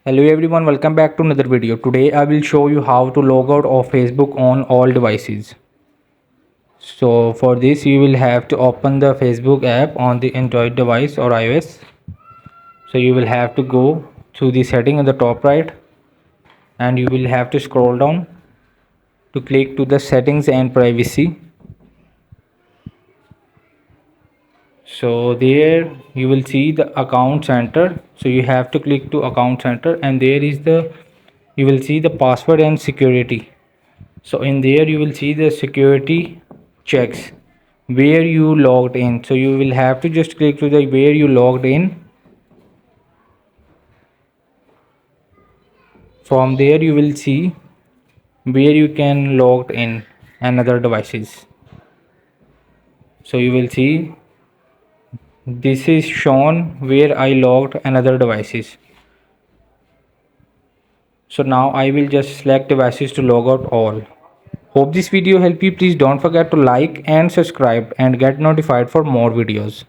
Hello everyone, welcome back to another video. Today I will show you how to log out of Facebook on all devices. So for this you will have to open the Facebook app on the Android device or iOS. So you will have to go to the setting on the top right and you will have to scroll down to click to the settings and privacy. So there you will see the account center. So you have to click to account center and there is you will see the password and security. So in there you will see the security checks where you logged in. So you will have to just click to the where you logged in. From there you will see where you can log in another devices. So you will see this is shown where I logged another devices. So now I will just select devices to log out all. Hope this video helped you. Please don't forget to like and subscribe and get notified for more videos.